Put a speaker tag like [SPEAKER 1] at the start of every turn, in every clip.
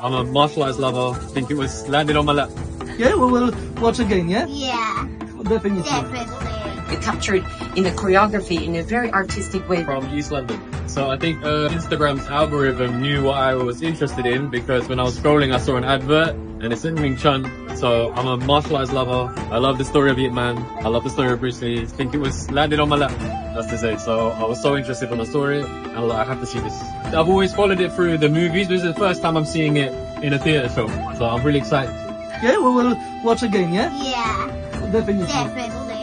[SPEAKER 1] I'm a martial arts lover. I think it was landed on my lap.
[SPEAKER 2] Yeah, we will watch again, yeah?
[SPEAKER 3] Yeah,
[SPEAKER 2] Definitely.
[SPEAKER 3] definitely.
[SPEAKER 4] It captured in the choreography in a very artistic way.
[SPEAKER 1] From East London. So I think Instagram's algorithm knew what I was interested in because when I was scrolling I saw an advert and it's in Chun. So I'm a martial arts lover. I love the story of Ip Man. I love the story of Bruce Lee. I think it was landed on my lap, that's to say. So I was so interested when I saw it and I was like, I have to see this. I've always followed it through the movies. This is the first time I'm seeing it in a theatre show. So I'm really excited.
[SPEAKER 2] Yeah, we will watch again, yeah?
[SPEAKER 3] Yeah,
[SPEAKER 2] Definitely.
[SPEAKER 3] definitely.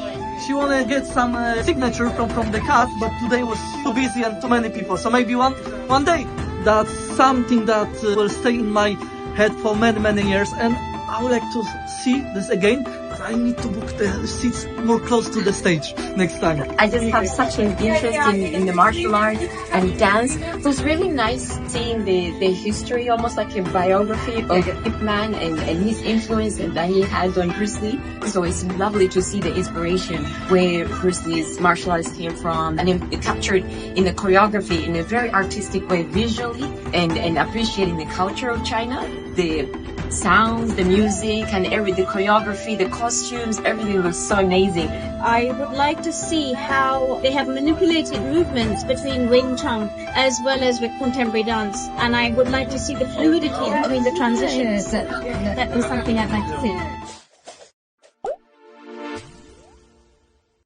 [SPEAKER 2] She wanna get some signature from the cast, but today was too busy and too many people. So maybe one day. That's something that will stay in my head for many years, and I would like to see this again, but I need to book the seats more close to the stage next time.
[SPEAKER 4] I just have such an interest in the martial arts and dance. So it was really nice seeing the history, almost like a biography of Ip Man and his influence that he had on Bruce Lee. So it's lovely to see the inspiration where Bruce Lee's martial arts came from, and it captured in the choreography in a very artistic way visually, and appreciating the culture of China, the sounds, the music, and the choreography, the costumes, everything was so amazing.
[SPEAKER 5] I would like to see how they have manipulated movements between Wing Chun as well as with contemporary dance, and I would like to see the fluidity between the transitions. That was something I'd like to see.